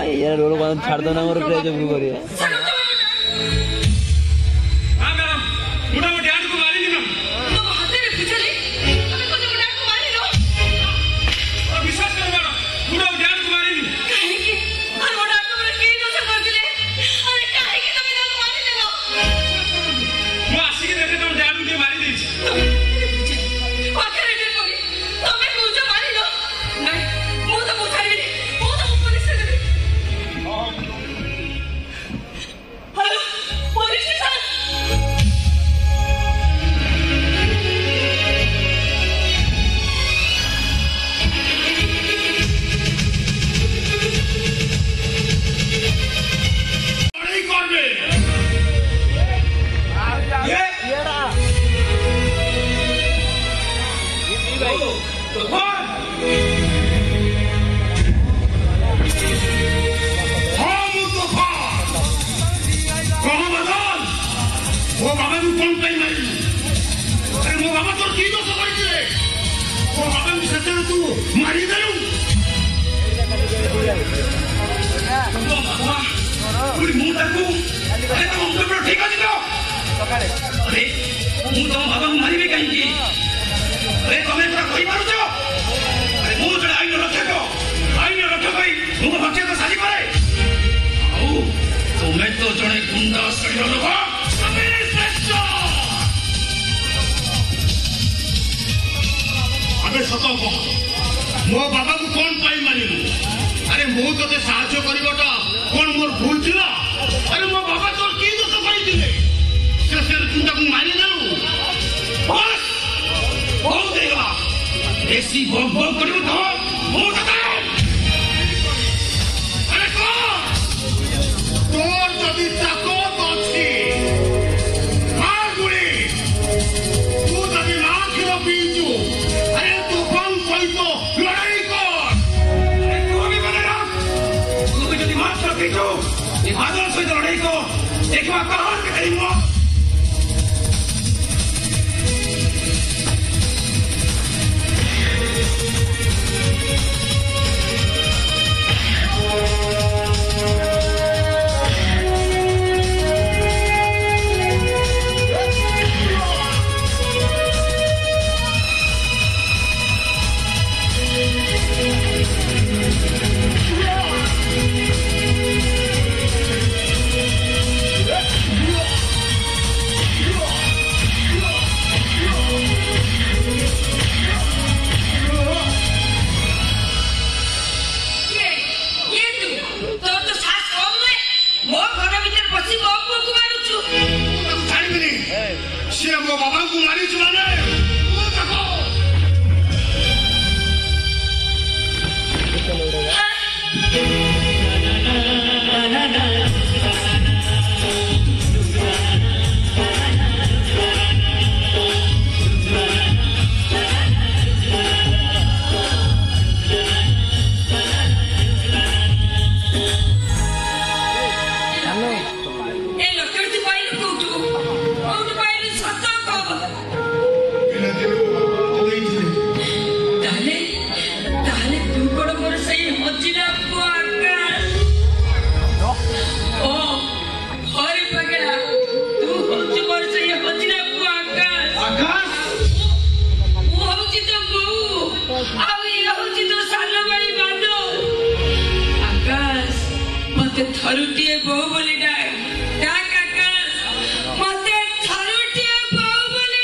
यार रोल को छाड़ दो ना मोर प्ले जब करिए हां मैडम मुडा वो डैड को मारी दी मैम तो हाथे रे पिछले हमें को मुडा को मारी लो और विश्वास करो मैडम मुडा वो डैड को मारी दी काहे की और मुडा को मोर के दोष कर दिले अरे काहे की तुम इनको मारी देलो वो आसी के देखे तो डैड को मारी दी आखिर रे कोई तमे को जो मारी लो नहीं मु तो मुछारी मु तो पुलिस से देबी हेलो पुलिस स्टेशन नहीं करबे येड़ा ये भाई तूफान हम तूफान कहो बदल वो बाबा को कौन पाई मारी अरे वो बाबा तो की दोष करछे वो बाबा को सच्चा तू मारी देलु ओ बाबा पूरी मुंह तक अरे तो उनके पर ठीक है तो अरे मुंह तो बाबा को मारी भी कहीं की अरे तुम्हें पूरा कोई मारो जो अरे मुंह जड़ा आईने रखे कोई मुंह बच्चे तो साजी करे आओ तुम्हें तो जड़े गुंडा सड़ियो लोग अबे सच्चा अबे सतो को मो बाबा को कौन पाई मारिलु अरे मु तोते साहाय्य करिवटा कौन मोर भूल थिला अरे मो बाबा तोर की दोष करिथिले से गुंडा को मारि देलु बस बहुत देगा ऐसी बम बम करियो तो हो सकता है अरे कौन तोर जदी ताकत अछि मार गुड़ी तू जदी ना खिलो पीजू अरे तूफान सहित लड़ाई कर अरे तू भी बनेगा तू भी जदी मार खिलो पीजू ये बादल सहित लड़ाई को देखवा कहां के करीमो थरुटिए बहु बोली डाक आकाश मते थरुटिए बहु बोली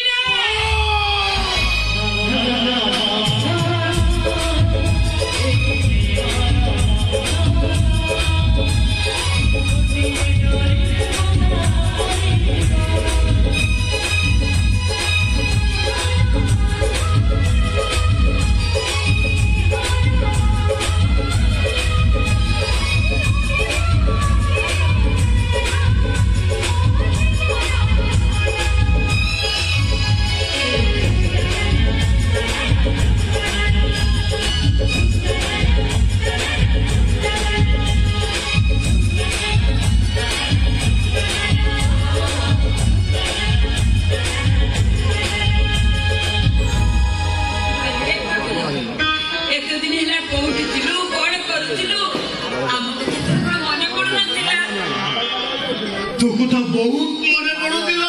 तो कथा बहुत मने पड़ुतिला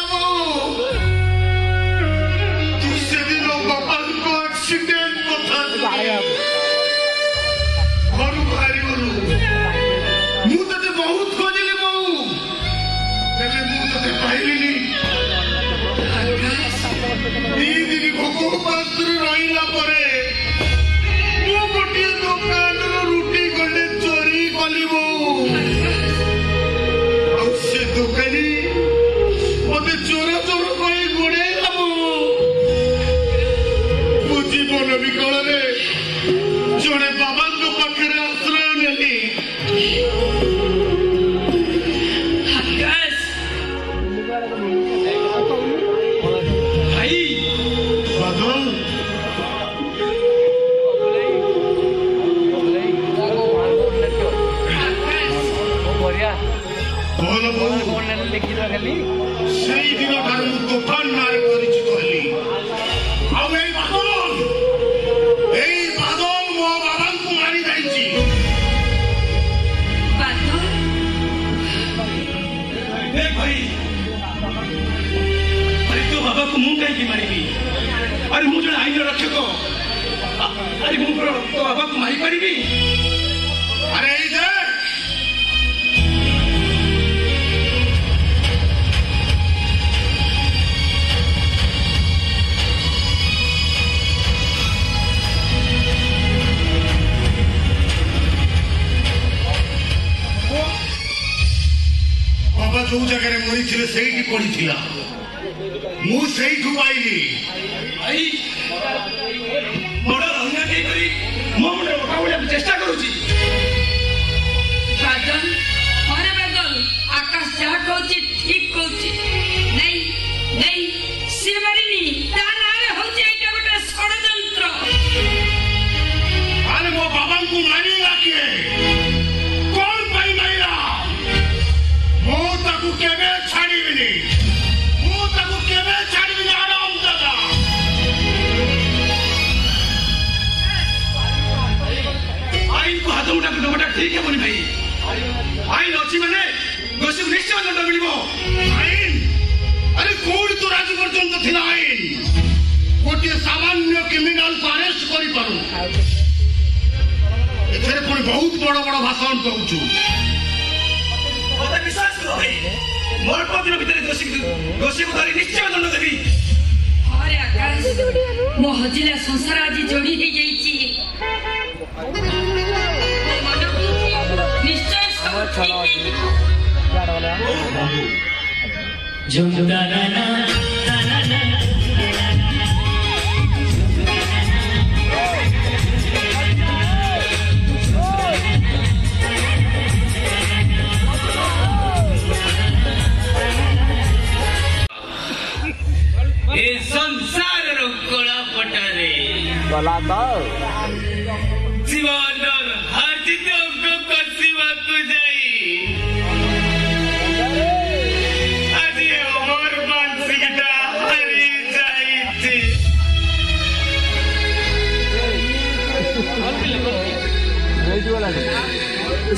तू से दिन बाबा को एक्सीडेंट कथा घर बाहरी गलु मु तते बहुत खोजिली बहु तेरे मु तते पाइलिनी दिन भोग पात्र रहिला परे मु गोटे दुकान रुटी गले चोरी कली बहु से दुकानी मते चोर चोर कई गोड़े मु जीवन विकल जड़े बाबा पाखे आश्रय नेली भाई बादल से दिन ठार तोफान नार कहली बादल मो बाबा को मारी जाइए भाई अरे तो बाबा को मुझे कहीं मारिबी अरे मुझे जन आईन रक्षक अरे मुझे तो बाबा को मारी पारिबी अरे बाबा जो जगह मरी थे से पड़ी मुझे पाइली भाई बड़ अन्याय करी मो मुंडे उठाउलिया चेष्टा करूची बादल अरे बादल आकाश जा कहूची ठीक कहूची नहीं नहीं से मारिनी ता नारे होची एटा गोटे षडयंत्र अरे मो बाबा को मारी लाके कौन पाई मारिला मो ताकू केबे छाड़ीबिनी मो ताकू केबे छाड़ीबिनी आराम दादा आईन को हाथ मुठा दबाटा ठीक है बोली भाई आईन अच्छी माने दोषी को निश्चय दंड मिलिबो आईन अरे कोड तो राज पर्यंत थिला आईन गोटे सामान्य क्रिमिनल को अरेस्ट करि पारु एथरे पुणी बहुत बड़ बड़ भाषण कहूछु मत विश्वास करो भाई मोर पतिन भीतर दोषी को धरी निश्चय दंड देबी अरे आकाश मो हजिला संसार आज जोड़ी हे जाईची निश्चय सब ठीक ए संसार रो कोला पटारे गला तो जीवन हर चीज को कसीवा को जाई आज और मानसिकता हरी जाई थी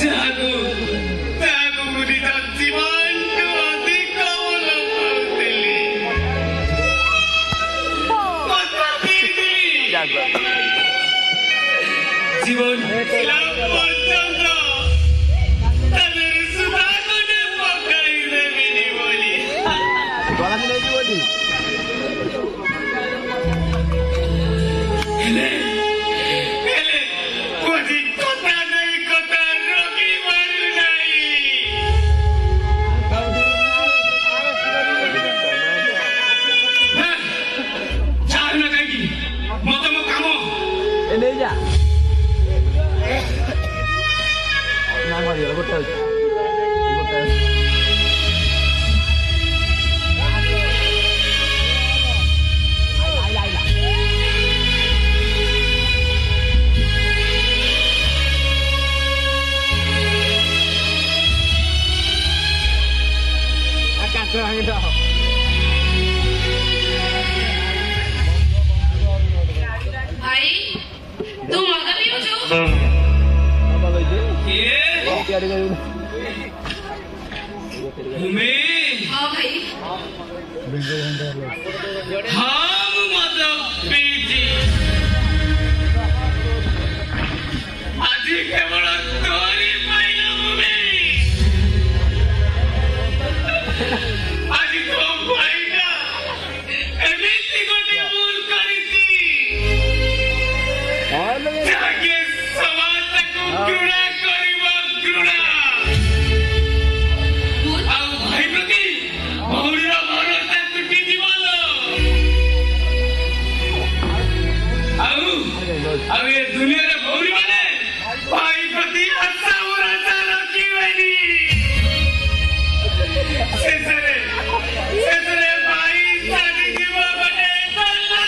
जागो जागो मुझे जीवन को अधिक बोलो जीवन पर्यंत ताদের সুধা করে পকাই দেবিনি বলি गला मिले बोली हेले हेले कोजी কথা নাই কথা রকি মারু নাই চাল না কাই মত মো কাম ए ले जा ना मारी गोटे गोटे भाई तू मद पिउछु ये तैयारी कर भूमि हाँ भाई हम मद पीजी आज केवल तोरी पाइल भूमि आज तो भाईना एमिति गोटे भूल करिसी जाके समाज को घृणा करिबो घृणा ଆଉ ଭାଇ ପ୍ରତି ଭଉଣୀର ଭରସା ତୁଟି ଜୀବନ ଆଉ ଏ ଦୁନିଆରେ ଭଉଣୀ ମାନେ ଭାଇ ପ୍ରତି ଆଶା ଭରସା ରଖିବେନି ଶେଷରେ ଭାଇ ଛାଡ଼ିଯିବ ଗୋଟେ ଗଲା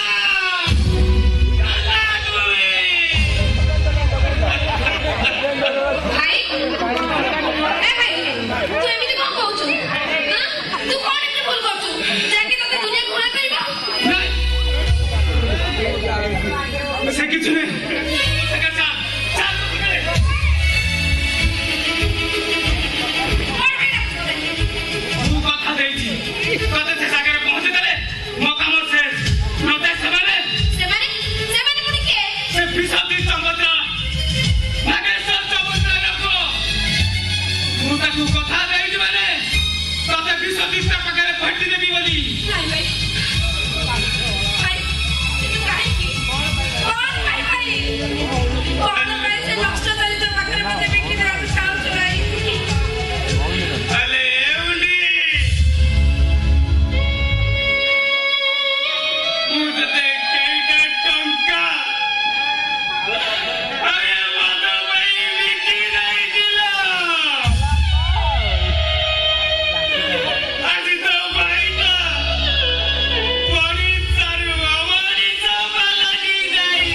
भाई ए भाई तू एमिति कोन कहउछु हां तू कोन एमिति भूल करछु जाके तते दुनिया घोड़ा करबा से किछु नहीं सका चाल तू कथा देछि कते से सागरे पहुंचे देले मो काम शेष नते सेमाने पुनी के से विशुद्धि संबंध नागेश्वर चमुद्र लोक मु ताकू कथा देछि माने तते विशुद्धि पाखरे भट्टी देबी बोली नहीं भाई भाई तू काहे की कौन भाई कौन भाई से नष्ट करी तो पाखरे मते बिकी देबा को चाहछु भाई अले एउली मुझे केइटा टंका अरे माधव भाई बिकी नहीं दिला आज तो भाई ना बड़ी सारू हमारी सब लगी गई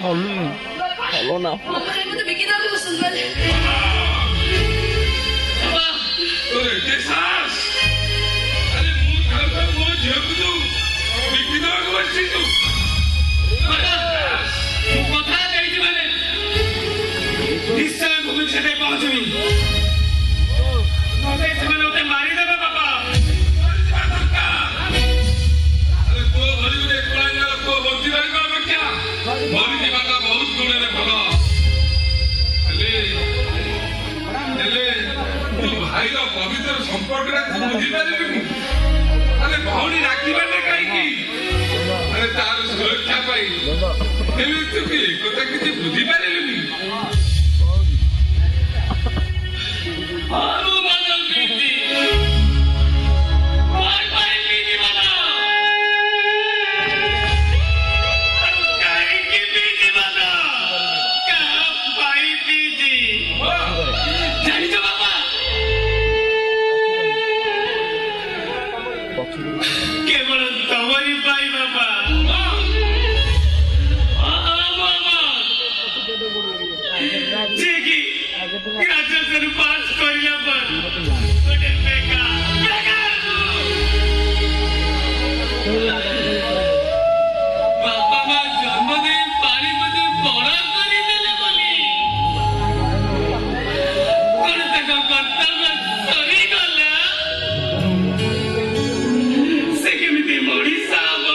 हलो ना मते मते बिकी दो तो सुंदर अरे देसास अरे मु घर मो झेकु दू बिकी दो बसी तू मु कथा देछि माने निश्चय भूमि छटे पहुंचमी मते ସେମାନେ ओते मारी देबे बाबा अरे तो घरी गुटे एकला जाला को बंदी भाई को क्या मरी जीवाटा बहुत गुणे भलो हेले तू भाई रो पवित्र संपर्क रे बुझी पारिबी अरे भौणी राखिबा ने काई की अरे तार सुरक्षा पाई हेले तू की कथा किछि बुझी पारिलुनी आरो बादल पीती और पाई पीती बादल काई की पीती बादल का पाई पीती जानी तो बाबा केवल तवरी पाई बाबा बाबा जी की ग्रेजुएशन पास करिया पर गोटे बेकार बाबा मा जन्म दे पानी मते बड़ा करी देले बोली कोन तक कर्तव्य सरी गला से केमिति मोड़ी साहब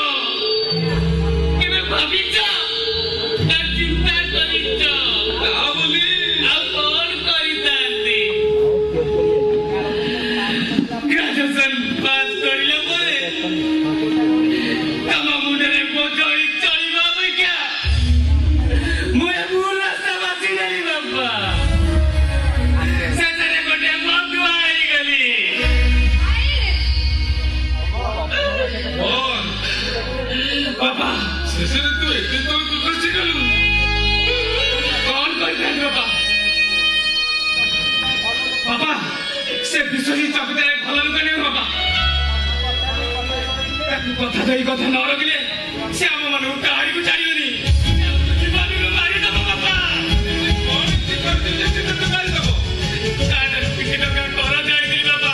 केमे भाभी जा शेषରେ ତୁ ଏତେ ତୋ ଦୁଃଖ କଲୁ କଣ କରିଥାନ୍ତି ବାପା ବାପା ସେ ବିଶ୍ୱଜିତ ଚକିଦାର ଭଲ ଲୋକ ନୁହେଁ ବାପା ତାକୁ କଥା ଦେଇ କଥା ନ ରଖିଲେ ସେ ଆମ ମାନଙ୍କୁ କାହାରିକୁ ଛାଡ଼ିବନି ଜୀବନରୁ ମାରିଦବ ବାପା କଣ କରିଦେଲେ ସେ ତତେ ମାରିଦବ ତାର ପିଠି ଟଙ୍କା କର ଜାଣିଥିଲି ବାପା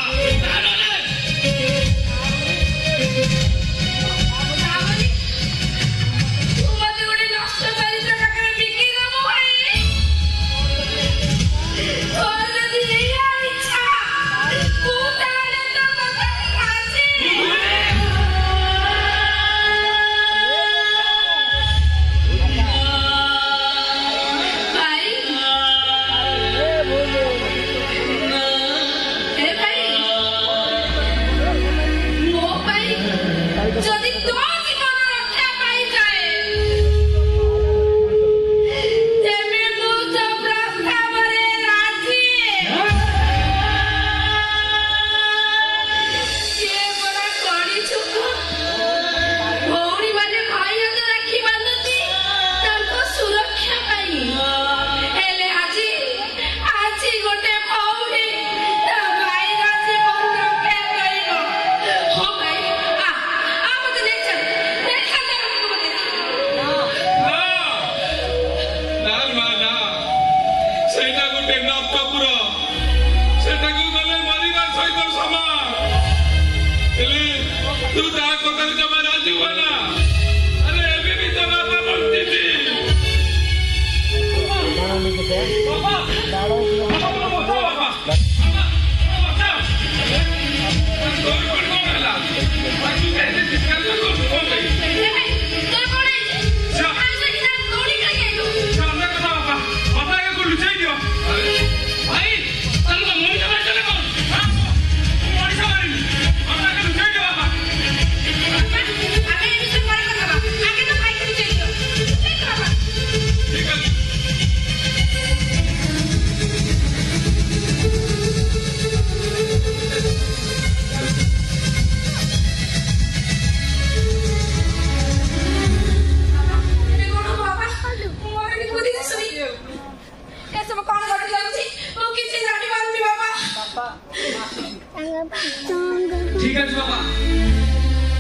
ठीक है बाबा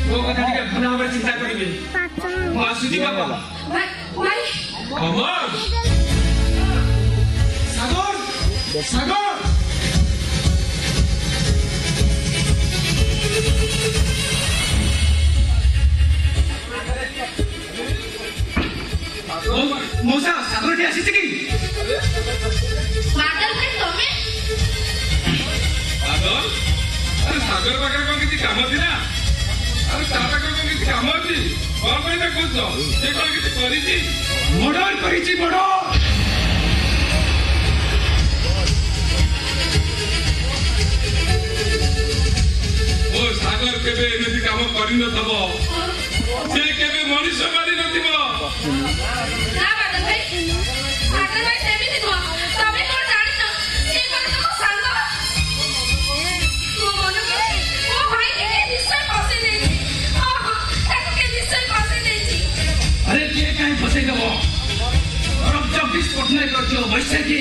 वो कथा टिके भला भाବରେ चिंता करिबे ମୁଁ ଆସୁଛି ବାପା ଭାଇ ଅମର ସାଗର ସାଗର मौसा सागर टी आसी कि बादल भाई तमे बादल अरे सागर पाखे कौन किसी काम थी ना अरे ता पाखे कौन किसी काम थी कौन पे ना कुछ से कौन किसी करी मर्डर करी मर्डर ओ सागर केबे एमती काम करि न थबो से केबे मनुष्य मारि न थिबो ना बादल भाई सेमिति नुह तमे कोन जानि न से कोन तो संग तो मन के ओ भाई के निश्चय फसे नै छी ताको के निश्चय फसे नै छी अरे के काहे फसे देबो और 24 पटना करछो वैसे की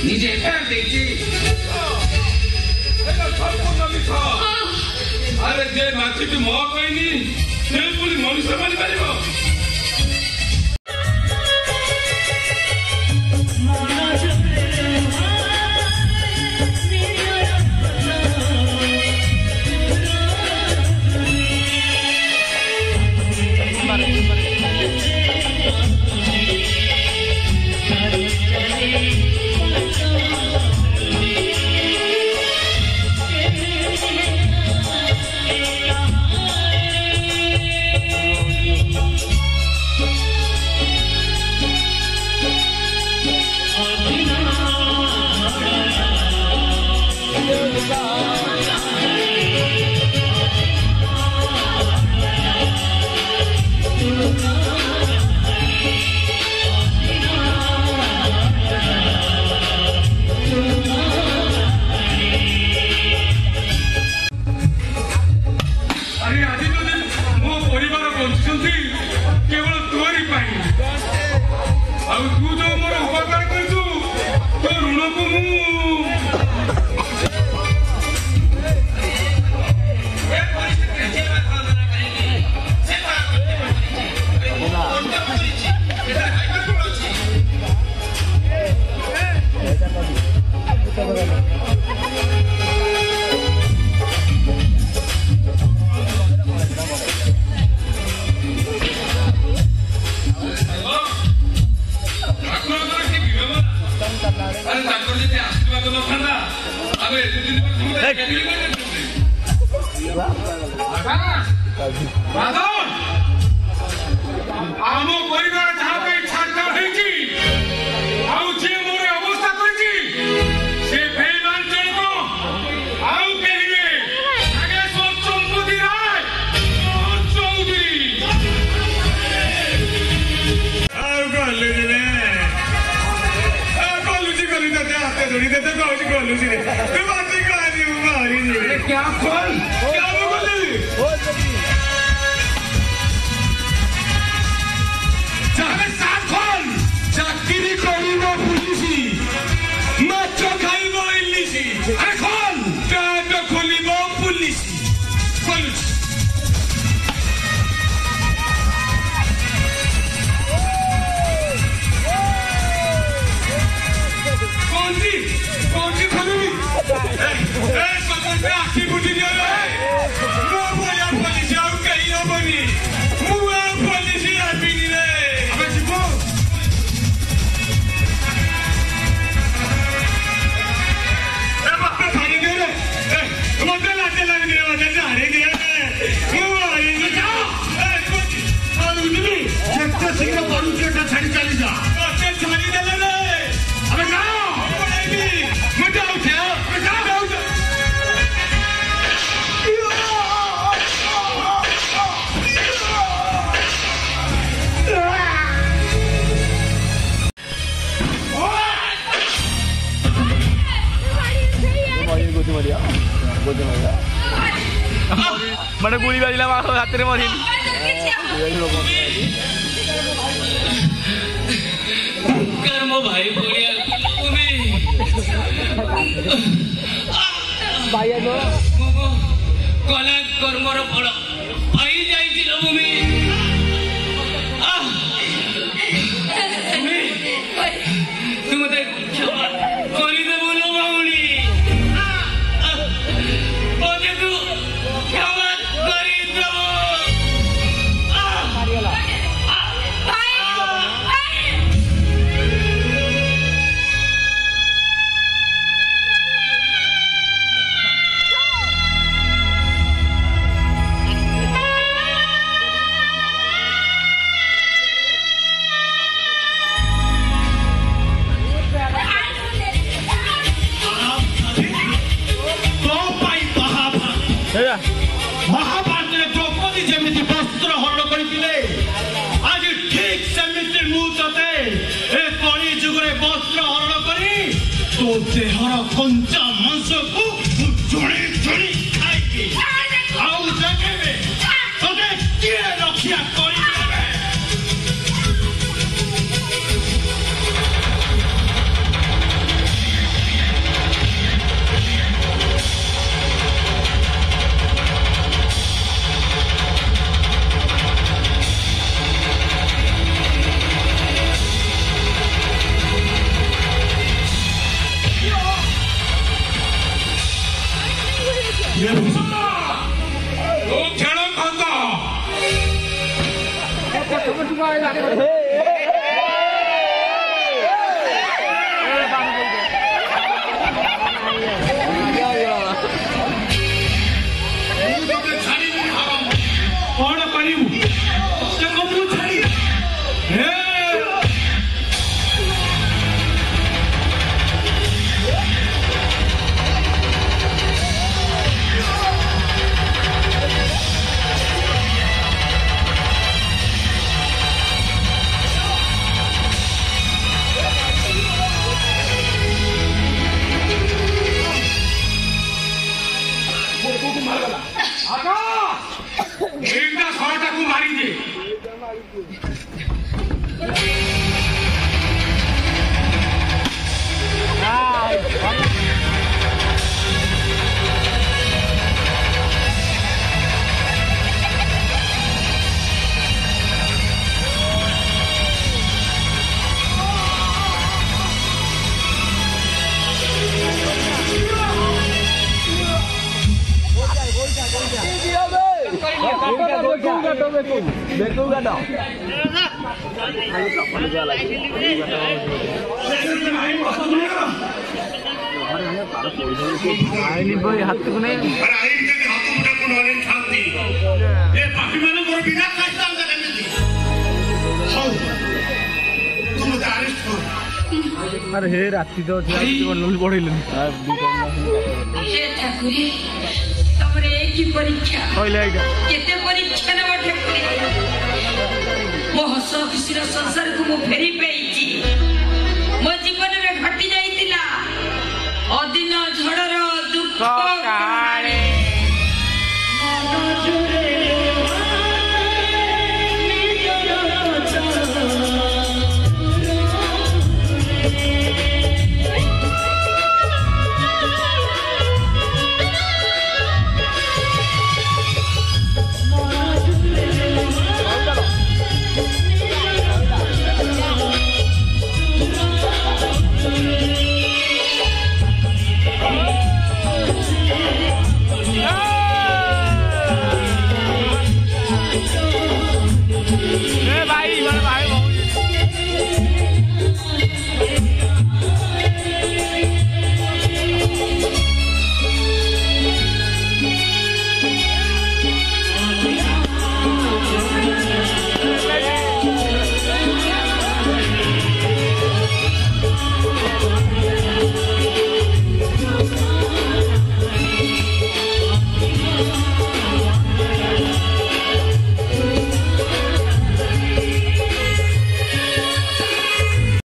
निजे फेर देछि एका संपूर्ण मिथ्या अरे जे माछी की मो कहनी से पुरी मनुष्य मारि पारिबो आम परिवार जहाँ छाड़ा होगी जे मोर अवस्था करछि से बेईमान जनक आउ कहिबे नागेश्वर चंपती राय चौधरी आउ गले रे कॉलेज करी देते हाथ जोड़ी देते कॉलेज कॉलेज रे तू बात करी मारी रे क्या खोल क्या बोली जाने साथ खोल चाकरी करिबो पुलिसी माछ खाइबो इलिसी अरे खोल टाट खोलिबो पुलिसी खोल कौन सी खोलिबी ए सकल पे आखी बुझी दियो रे मो बोया पुलिस आउ कहीं हबनी मुआ पुलिस आबिनी रे अबे जीवो ए बाप खाली दे रे ए मते लाते लग दे मते झारे दे मुआ ये जा ए कुछ और उठबी जत्ते शीघ्र पड़ू केटा छाड़ी चली जा मते छाड़ी देले रे अबे जा मत उठे अबे जा मैंने गोली बाजिला हाथ में मरी कर्म भाई बोलिया कला कर्मर फल पाई जाइल भूमि तू मत क्षमा करदेबु लो बाउली ओजे तू क्षमा करदेबु महाभारत द्रौपदी जमी वस्त्र हरण करते आज ठीक सेमिति मुझे ए कली जुगे वस्त्र हरण कर तो देहर कंचा मांस को जुड़ी जुड़ी खाई आउ देखे तोते किए रक्षा कर ଆଇଲି ବଇ ହାତକୁ ନେଇ अरे आई के हाथ मुठा को नले छाती ए पापी मानो को बिना काटता केमिति हाउ तुम अरेस्ट कर अरे हे राति तो बनल पड़ेलनि हे ठाकुरी तमरे की परीक्षा कहले आइटा केते परीक्षा न ठाकुरी मो हस खुशी संसार को मो फेरी